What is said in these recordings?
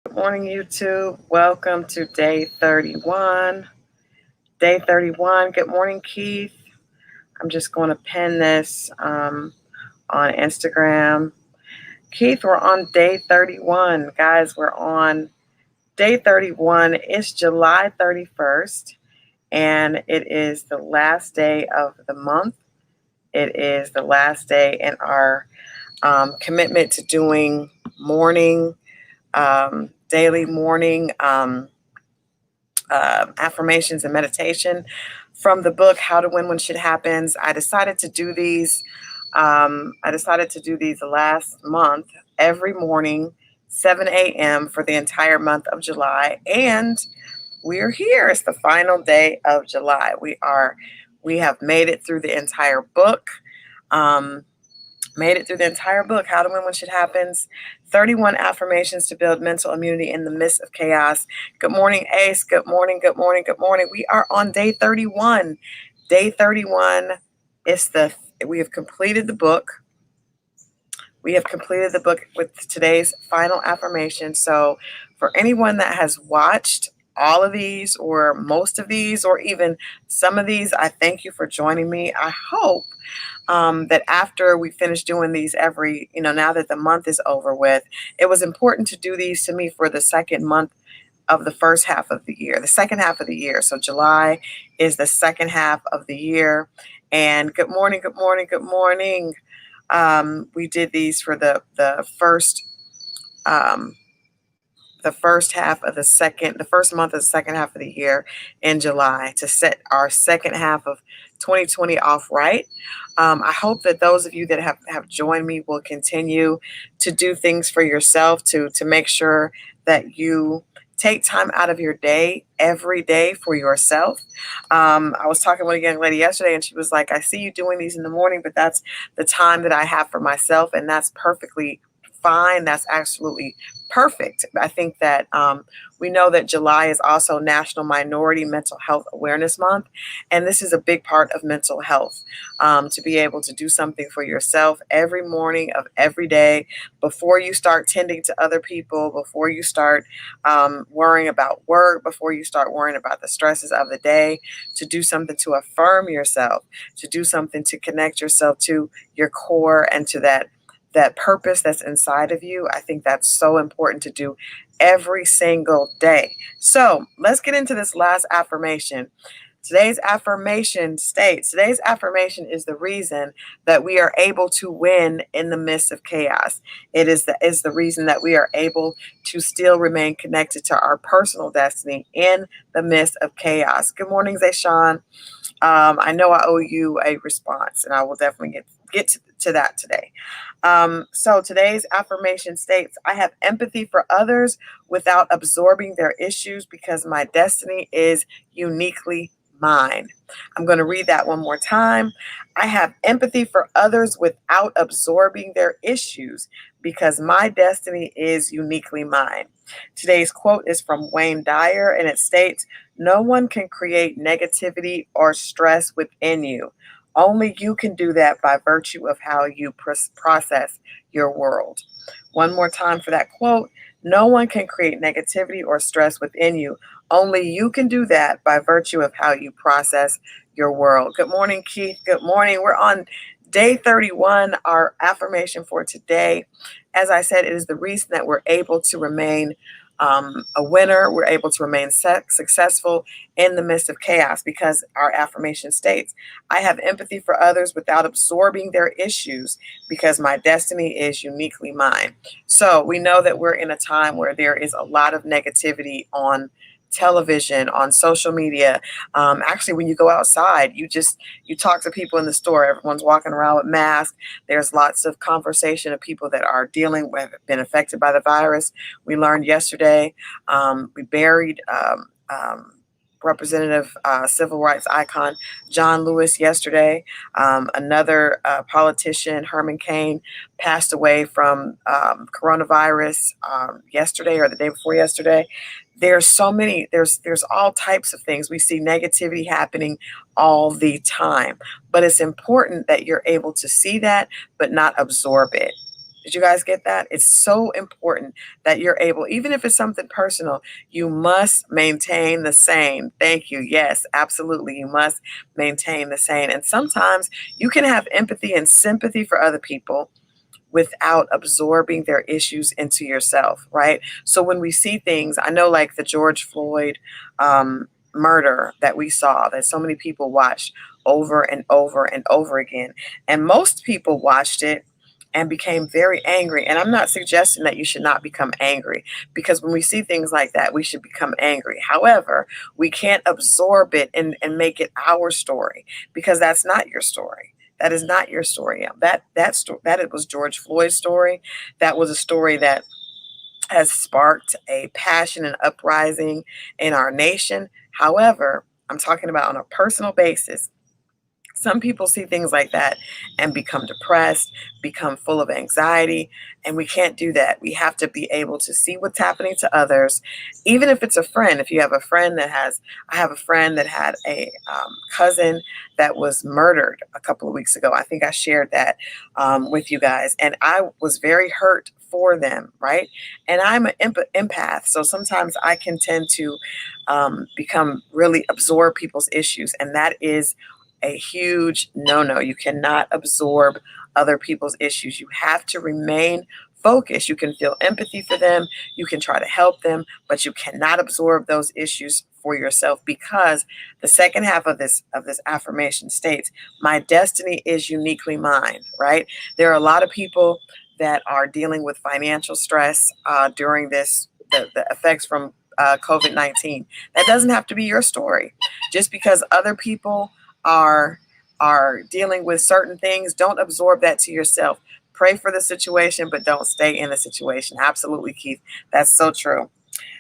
Good morning, YouTube. Welcome to day 31. Day 31. Good morning, Keith. I'm just going to pin this on Instagram. Keith, we're on day 31. Guys, we're on day 31. It's July 31st, and it is the last day of the month. It is the last day in our commitment to doing morning, daily morning affirmations and meditation from the book How to Win When Shit Happens. I decided to do these. Last month, every morning, 7 a.m. for the entire month of July, and we're here. It's the final day of July. We have made it through the entire book. How to Win When Shit Happens. 31 affirmations to build mental immunity in the midst of chaos. Good morning, Ace. Good morning. We are on day 31. Day 31 we have completed the book. We have completed the book with today's final affirmation. So for anyone that has watched all of these or most of these or even some of these, I thank you for joining me. I hope that after we finish doing these now that the month is over with, it was important to do these to me for the second month of the first half of the year, the second half of the year. So July is the second half of the year. And good morning. We did these for the first month of the second half of the year in July to set our second half of 2020 off right. I hope that those of you that have joined me will continue to do things for yourself to make sure that you take time out of your day every day for yourself. I was talking with a young lady yesterday, and she was like, I see you doing these in the morning, but that's the time that I have for myself, and that's perfectly fine. That's absolutely perfect. I think that we know that July is also National Minority Mental Health Awareness Month, and this is a big part of mental health, to be able to do something for yourself every morning of every day before you start tending to other people, before you start worrying about work, before you start worrying about the stresses of the day, to do something to affirm yourself, to do something to connect yourself to your core and to that purpose that's inside of you. I think that's so important to do every single day. So let's get into this last affirmation. Today's affirmation is the reason that we are able to win in the midst of chaos. It is the reason that we are able to still remain connected to our personal destiny in the midst of chaos. Good morning, Zayshawn. I know I owe you a response, and I will definitely get to that today. So today's affirmation states, I have empathy for others without absorbing their issues because my destiny is uniquely mine. I'm going to read that one more time. I have empathy for others without absorbing their issues because my destiny is uniquely mine. Today's quote is from Wayne Dyer, and it states, no one can create negativity or stress within you. Only you can do that by virtue of how you process your world. One more time for that quote. No one can create negativity or stress within you. Only you can do that by virtue of how you process your world. Good morning, Keith. Good morning. We're on day 31, our affirmation for today. As I said, it is the reason that we're able to remain a winner. We're able to remain successful in the midst of chaos because our affirmation states, I have empathy for others without absorbing their issues because my destiny is uniquely mine. So we know that we're in a time where there is a lot of negativity on television, on social media. Actually, when you go outside, you talk to people in the store. Everyone's walking around with masks. There's lots of conversation of people that are been affected by the virus. We learned yesterday, we buried Representative civil rights icon John Lewis yesterday. Another politician, Herman Cain, passed away from coronavirus yesterday or the day before yesterday. There's all types of things. We see negativity happening all the time, but it's important that you're able to see that, but not absorb it. Did you guys get that? It's so important that you're able, even if it's something personal, you must maintain the sane. Thank you. Yes, absolutely. You must maintain the sane. And sometimes you can have empathy and sympathy for other people without absorbing their issues into yourself, right? So when we see things, I know like the George Floyd murder that we saw, that so many people watched over and over and over again. And most people watched it and became very angry. And I'm not suggesting that you should not become angry, because when we see things like that, we should become angry. However, we can't absorb it and make it our story, because that's not your story. That is not your story. That it was George Floyd's story. That was a story that has sparked a passion and uprising in our nation. However, I'm talking about on a personal basis. Some people see things like that and become depressed, become full of anxiety, and we can't do that. We have to be able to see what's happening to others, even if it's a friend. If you have a friend that has, I have a friend that had a cousin that was murdered a couple of weeks ago. I think I shared that with you guys, and I was very hurt for them, right? And I'm an empath, so sometimes I can tend to become really absorb people's issues, and that is a huge no-no. You cannot absorb other people's issues. You have to remain focused. You can feel empathy for them. You can try to help them, but you cannot absorb those issues for yourself, because the second half of this affirmation states, my destiny is uniquely mine, right? There are a lot of people that are dealing with financial stress during the effects from COVID-19. That doesn't have to be your story. Just because other people are dealing with certain things, don't absorb that to yourself. Pray for the situation, but don't stay in the situation. Absolutely, Keith. That's so true.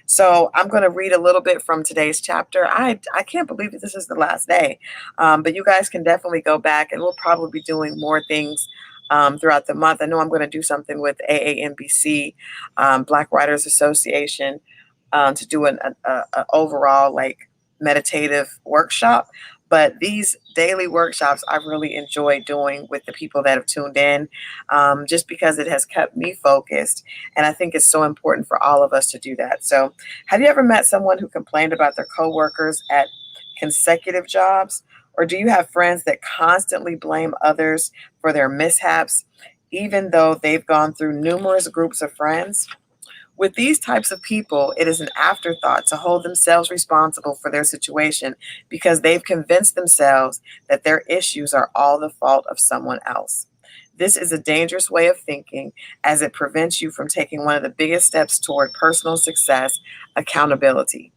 So I'm going to read a little bit from today's chapter. I can't believe that this is the last day, but you guys can definitely go back, and we'll probably be doing more things throughout the month. I know I'm going to do something with AANBC, Black Writers Association, to do an overall like meditative workshop. But these daily workshops I really enjoy doing with the people that have tuned in, just because it has kept me focused. And I think it's so important for all of us to do that. So have you ever met someone who complained about their coworkers at consecutive jobs? Or do you have friends that constantly blame others for their mishaps, even though they've gone through numerous groups of friends? With these types of people, it is an afterthought to hold themselves responsible for their situation, because they've convinced themselves that their issues are all the fault of someone else. This is a dangerous way of thinking, as it prevents you from taking one of the biggest steps toward personal success: accountability.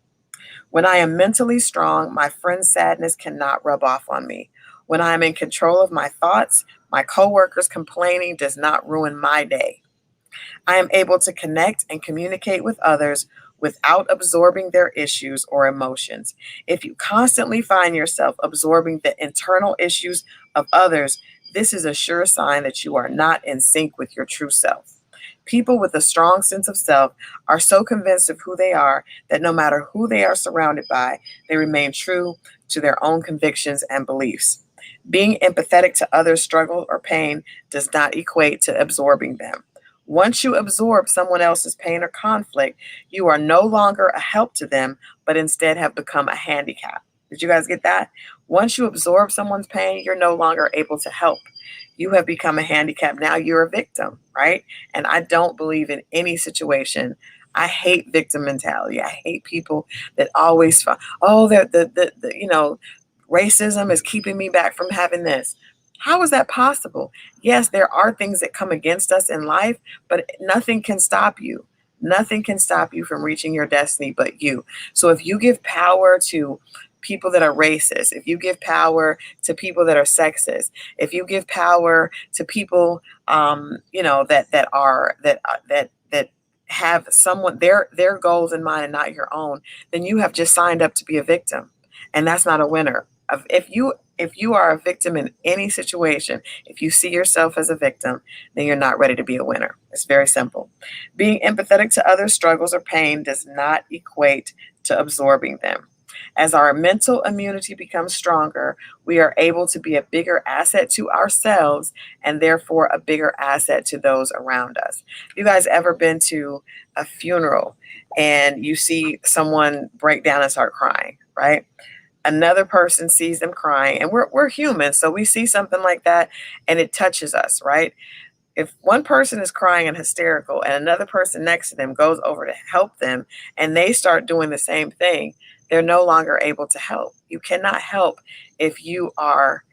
When I am mentally strong, my friend's sadness cannot rub off on me. When I am in control of my thoughts, my coworkers' complaining does not ruin my day. I am able to connect and communicate with others without absorbing their issues or emotions. If you constantly find yourself absorbing the internal issues of others, this is a sure sign that you are not in sync with your true self. People with a strong sense of self are so convinced of who they are that no matter who they are surrounded by, they remain true to their own convictions and beliefs. Being empathetic to others' struggle or pain does not equate to absorbing them. Once you absorb someone else's pain or conflict, you are no longer a help to them, but instead have become a handicap. Did you guys get that? Once you absorb someone's pain, you're no longer able to help. You have become a handicap. Now you're a victim, right? And I don't believe in any situation. I hate victim mentality. I hate people that always, oh, racism is keeping me back from having this. How is that possible? Yes, there are things that come against us in life, but nothing can stop you. Nothing can stop you from reaching your destiny but you. So if you give power to people that are racist, if you give power to people that are sexist, if you give power to people, that have someone their goals in mind and not your own, then you have just signed up to be a victim, and that's not a winner. If you are a victim in any situation, if you see yourself as a victim, then you're not ready to be a winner. It's very simple. Being empathetic to others' struggles or pain does not equate to absorbing them. As our mental immunity becomes stronger, we are able to be a bigger asset to ourselves and therefore a bigger asset to those around us. You guys ever been to a funeral and you see someone break down and start crying, right? Another person sees them crying, and we're human, so we see something like that and it touches us, right? If one person is crying and hysterical and another person next to them goes over to help them and they start doing the same thing, they're no longer able to help. You cannot help if you are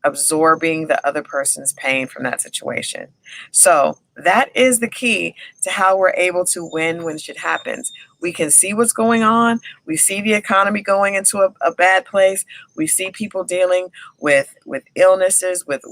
absorbing the other person's pain from that situation. So that is the key to how we're able to win when shit happens. We can see what's going on. We see the economy going into a bad place. We see people dealing with illnesses, with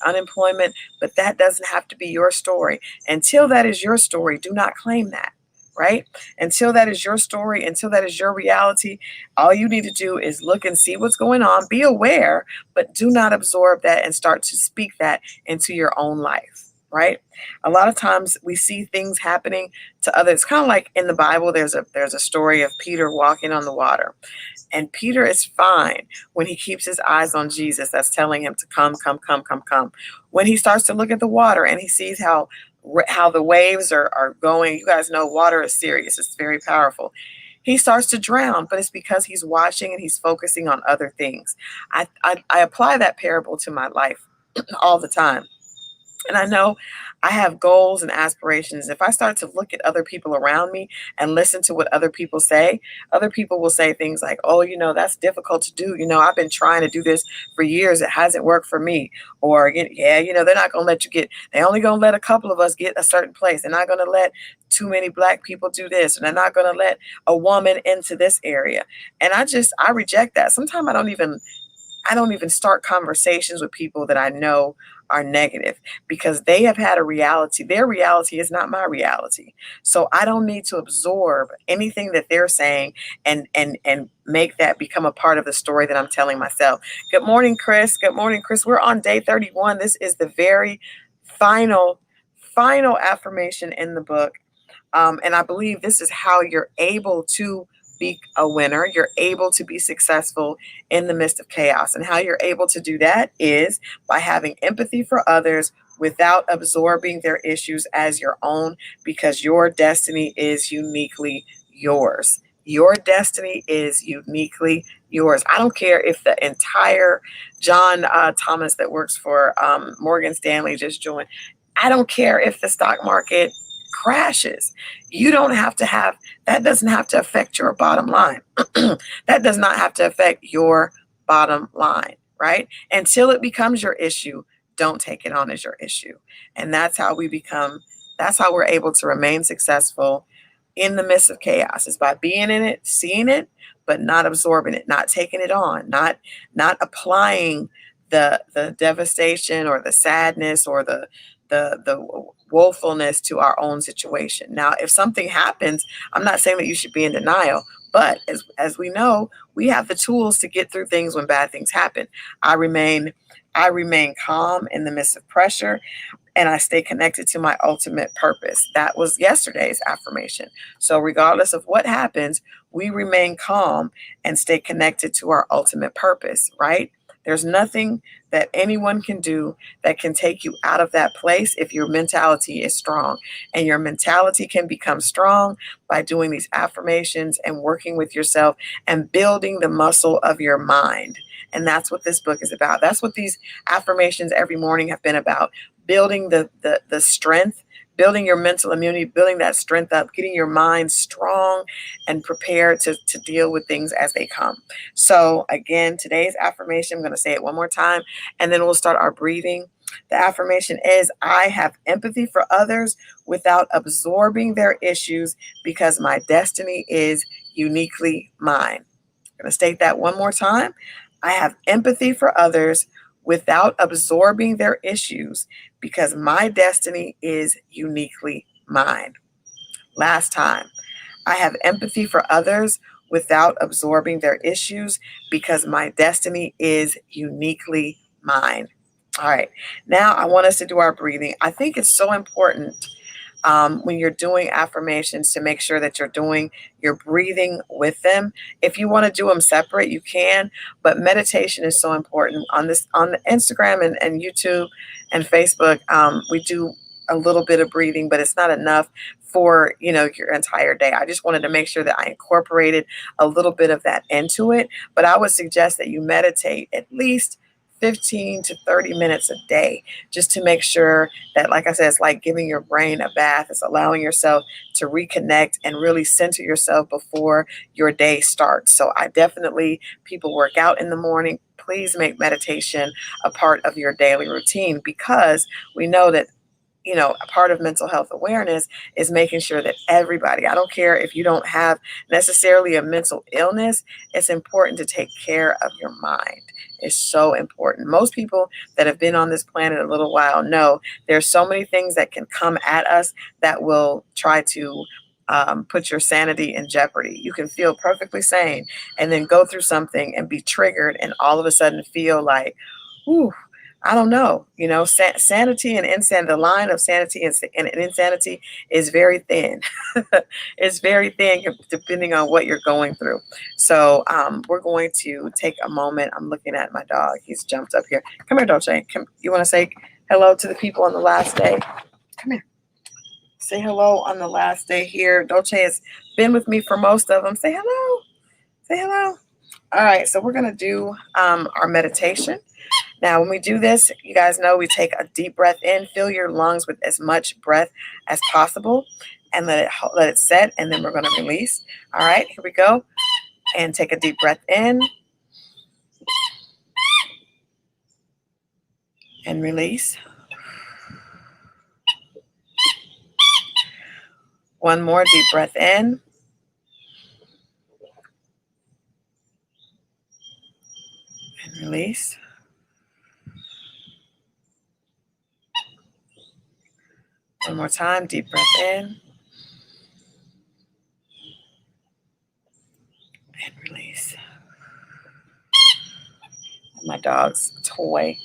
unemployment, but that doesn't have to be your story. Until that is your story, do not claim that. Right? Until that is your story, until that is your reality, all you need to do is look and see what's going on, be aware, but do not absorb that and start to speak that into your own life, right? A lot of times we see things happening to others. Kind of like in the Bible, there's a story of Peter walking on the water. And Peter is fine when he keeps his eyes on Jesus that's telling him to come, come, come, come, come. When he starts to look at the water and he sees how the waves are going, you guys know water is serious. It's very powerful. He starts to drown, but it's because he's watching and he's focusing on other things. I apply that parable to my life all the time. And I know I have goals and aspirations. If I start to look at other people around me and listen to what other people say, other people will say things like, oh, that's difficult to do. I've been trying to do this for years. It hasn't worked for me. Or, yeah, they're not going to let you they only going to let a couple of us get a certain place. They're not going to let too many Black people do this. And they're not going to let a woman into this area. And I reject that. Sometimes I don't even start conversations with people that I know are negative because they have had a reality. Their reality is not my reality. So I don't need to absorb anything that they're saying and make that become a part of the story that I'm telling myself. Good morning, Chris. Good morning, Chris. We're on day 31. This is the very final affirmation in the book. And I believe this is how you're able to be a winner. You're able to be successful in the midst of chaos. And how you're able to do that is by having empathy for others without absorbing their issues as your own, because your destiny is uniquely yours. Your destiny is uniquely yours. I don't care if the entire John Thomas that works for Morgan Stanley just joined. I don't care if the stock market crashes. You don't have to have, that doesn't have to affect your bottom line. That does not have to affect your bottom line, right? Until it becomes your issue, don't take it on as your issue. And that's how we're able to remain successful in the midst of chaos, is by being in it, seeing it, but not absorbing it, not taking it on, not applying the devastation or the sadness or the woefulness to our own situation. Now, if something happens, I'm not saying that you should be in denial, but as we know, we have the tools to get through things when bad things happen. I remain calm in the midst of pressure, and I stay connected to my ultimate purpose. That was yesterday's affirmation. So regardless of what happens, we remain calm and stay connected to our ultimate purpose, right? There's nothing that anyone can do that can take you out of that place if your mentality is strong. And your mentality can become strong by doing these affirmations and working with yourself and building the muscle of your mind. And that's what this book is about. That's what these affirmations every morning have been about. Building the strength, building your mental immunity, building that strength up, getting your mind strong and prepared to deal with things as they come. So again, today's affirmation, I'm going to say it one more time, and then we'll start our breathing. The affirmation is, I have empathy for others without absorbing their issues because my destiny is uniquely mine. I'm going to state that one more time. I have empathy for others without absorbing their issues because my destiny is uniquely mine. Last time. I have empathy for others without absorbing their issues because my destiny is uniquely mine. All right. Now I want us to do our breathing. I think it's so important when you're doing affirmations, to make sure that you're doing your breathing with them. If you want to do them separate, you can, but meditation is so important. On the Instagram and YouTube and Facebook, we do a little bit of breathing, but it's not enough for your entire day. I just wanted to make sure that I incorporated a little bit of that into it. But I would suggest that you meditate at least 15 to 30 minutes a day, just to make sure that, like I said, it's like giving your brain a bath. It's allowing yourself to reconnect and really center yourself before your day starts. So I definitely, people work out in the morning, please make meditation a part of your daily routine, because we know that a part of mental health awareness is making sure that everybody, I don't care if you don't have necessarily a mental illness, it's important to take care of your mind. It's so important. Most people that have been on this planet a little while know there's so many things that can come at us that will try to put your sanity in jeopardy. You can feel perfectly sane and then go through something and be triggered and all of a sudden feel like, ooh, I don't know. Sanity and insanity, the line of sanity and insanity is very thin. It's very thin depending on what you're going through. So we're going to take a moment. I'm looking at my dog. He's jumped up here. Come here, Dolce. You want to say hello to the people on the last day? Come here. Say hello on the last day here. Dolce has been with me for most of them. Say hello. Say hello. All right. So we're going to do our meditation. Now, when we do this, you guys know we take a deep breath in, fill your lungs with as much breath as possible, and let it set, and then we're going to release. All right, here we go. And take a deep breath in and release. One more deep breath in. And release. One more time, deep breath in. And release. My dog's toy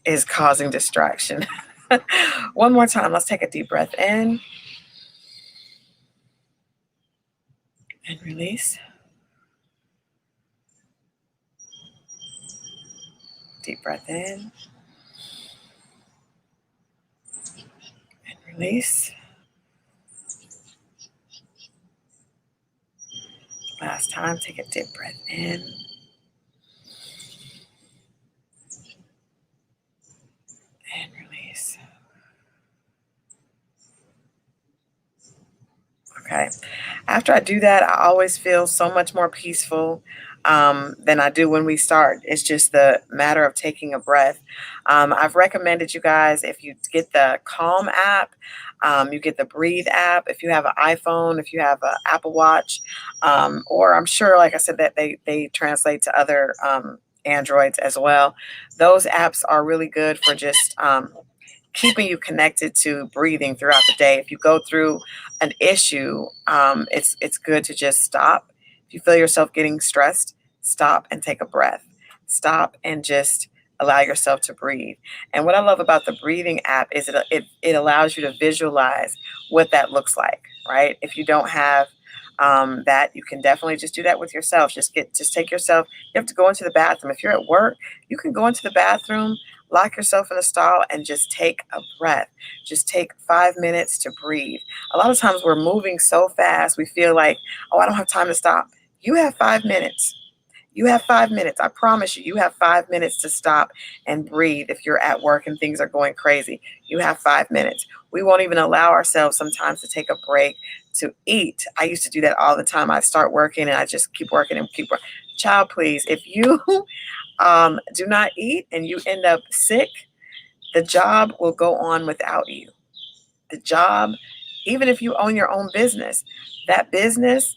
is causing distraction. One more time, let's take a deep breath in. And release. Deep breath in. And release. Last time, take a deep breath in. And release. Okay. After I do that, I always feel so much more peaceful than I do when we start. It's just the matter of taking a breath. I've recommended you guys, if you get the Calm app, you get the Breathe app, if you have an iPhone, if you have an Apple Watch, or I'm sure, like I said, that they translate to other Androids as well. Those apps are really good for just keeping you connected to breathing throughout the day. If you go through an issue, it's good to just stop. If you feel yourself getting stressed, stop and take a breath. Stop and just allow yourself to breathe. And what I love about the breathing app is it allows you to visualize what that looks like, right? If you don't have that, you can definitely just do that with yourself. Just take yourself. You have to go into the bathroom. If you're at work, you can go into the bathroom, lock yourself in a stall, and just take a breath. Just take 5 minutes to breathe. A lot of times we're moving so fast, we feel like, oh, I don't have time to stop. You have 5 minutes. You have 5 minutes. I promise you, you have 5 minutes to stop and breathe. If you're at work and things are going crazy, you have 5 minutes. We won't even allow ourselves sometimes to take a break to eat. I used to do that all the time. I start working and I just keep working and keep working. Child, please, if you do not eat and you end up sick, the job will go on without you. The job, even if you own your own business, that business,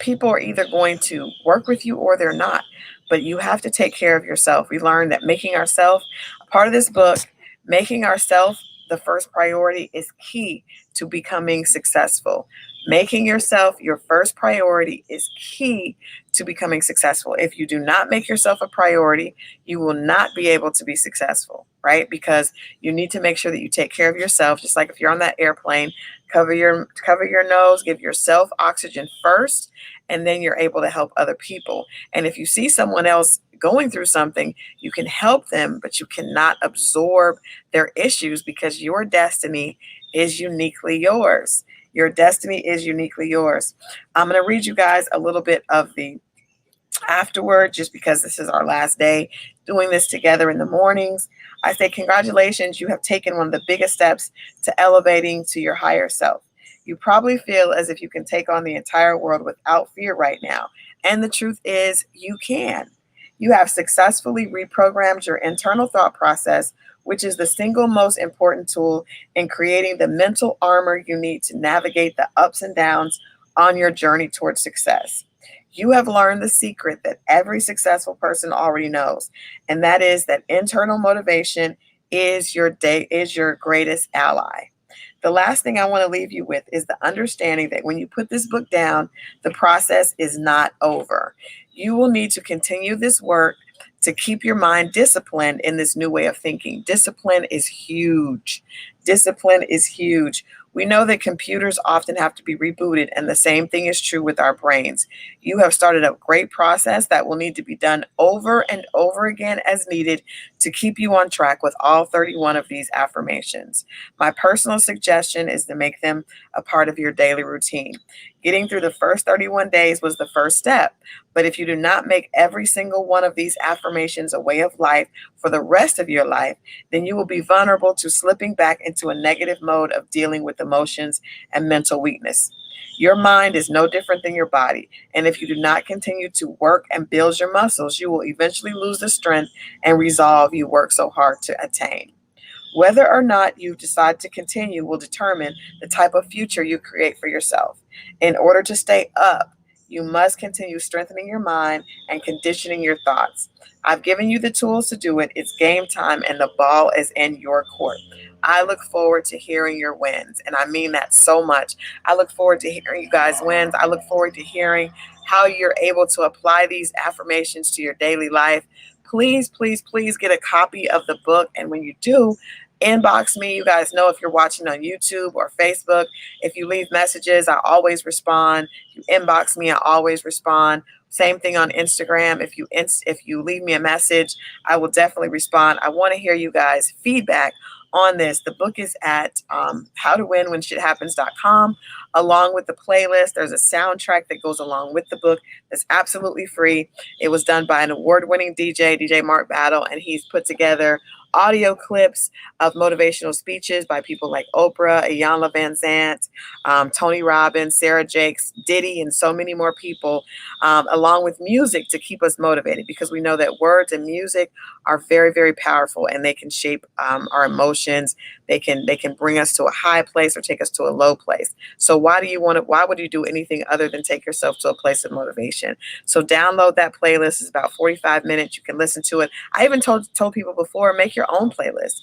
people are either going to work with you or they're not. But you have to take care of yourself. We learned that making ourselves, part of this book, making ourselves the first priority is key to becoming successful. Making yourself your first priority is key to becoming successful. If you do not make yourself a priority, you will not be able to be successful, right? Because you need to make sure that you take care of yourself. Just like if you're on that airplane, cover your nose, give yourself oxygen first, and then you're able to help other people. And if you see someone else going through something, you can help them, but you cannot absorb their issues because your destiny is uniquely yours. Your destiny is uniquely yours. I'm going to read you guys a little bit of the afterward, just because this is our last day doing this together in the mornings. I say, congratulations, you have taken one of the biggest steps to elevating to your higher self. You probably feel as if you can take on the entire world without fear right now. And the truth is, you can. You have successfully reprogrammed your internal thought process, which is the single most important tool in creating the mental armor you need to navigate the ups and downs on your journey towards success. You have learned the secret that every successful person already knows, and that is that internal motivation is your greatest ally. The last thing I want to leave you with is the understanding that when you put this book down, the process is not over. You will need to continue this work to keep your mind disciplined in this new way of thinking. Discipline is huge. Discipline is huge. We know that computers often have to be rebooted, and the same thing is true with our brains. You have started a great process that will need to be done over and over again as needed to keep you on track with all 31 of these affirmations. My personal suggestion is to make them a part of your daily routine. Getting through the first 31 days was the first step, but if you do not make every single one of these affirmations a way of life for the rest of your life, then you will be vulnerable to slipping back into a negative mode of dealing with emotions and mental weakness. Your mind is no different than your body, and if you do not continue to work and build your muscles, you will eventually lose the strength and resolve you work so hard to attain. Whether or not you decide to continue will determine the type of future you create for yourself. In order to stay up, you must continue strengthening your mind and conditioning your thoughts. I've given you the tools to do it. It's game time, and the ball is in your court. I look forward to hearing your wins, and I mean that so much. I look forward to hearing you guys' wins. I look forward to hearing how you're able to apply these affirmations to your daily life. Please, please, please get a copy of the book, and when you do, inbox me. You guys know if you're watching on YouTube or Facebook, if you leave messages, I always respond. If you inbox me, I always respond. Same thing on Instagram. If you leave me a message, I will definitely respond. I want to hear you guys' feedback on this. The book is at howtowinwhenshithappens.com, along with the playlist. There's a soundtrack that goes along with the book that's absolutely free. It was done by an award-winning DJ Mark Battle, and he's put together audio clips of motivational speeches by people like Oprah, Iyanla Van Zant, Tony Robbins, Sarah Jakes, Diddy, and so many more people, along with music to keep us motivated, because we know that words and music are very, very powerful, and they can shape our emotions. They can bring us to a high place or take us to a low place. So why would you do anything other than take yourself to a place of motivation? So download that playlist. It's about 45 minutes. You can listen to it. I even told people before, make your own playlist.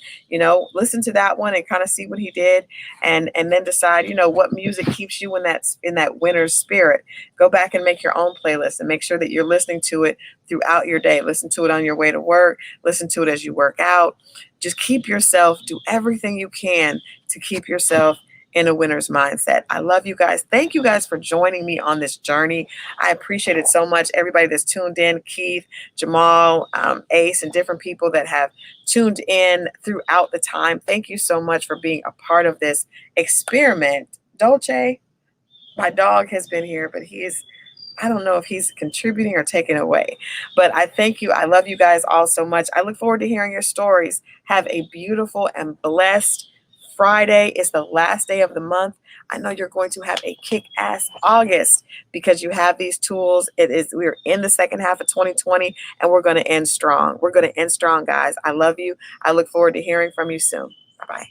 Listen to that one and kind of see what he did, and then decide, what music keeps you in that winner's spirit. Go back and make your own playlist and make sure that you're listening to it throughout your day. Listen to it on your way to work. Listen to it as you work out. Just do everything you can to keep yourself in a winner's mindset. I love you guys. Thank you guys for joining me on this journey. I appreciate it so much. Everybody that's tuned in, Keith, Jamal, Ace, and different people that have tuned in throughout the time. Thank you so much for being a part of this experiment. Dolce, my dog, has been here, but I don't know if he's contributing or taking away, but I thank you. I love you guys all so much. I look forward to hearing your stories. Have a beautiful and blessed Friday. It's the last day of the month. I know you're going to have a kick-ass August because you have these tools. We're in the second half of 2020, and we're going to end strong. We're going to end strong, guys. I love you. I look forward to hearing from you soon. Bye-bye.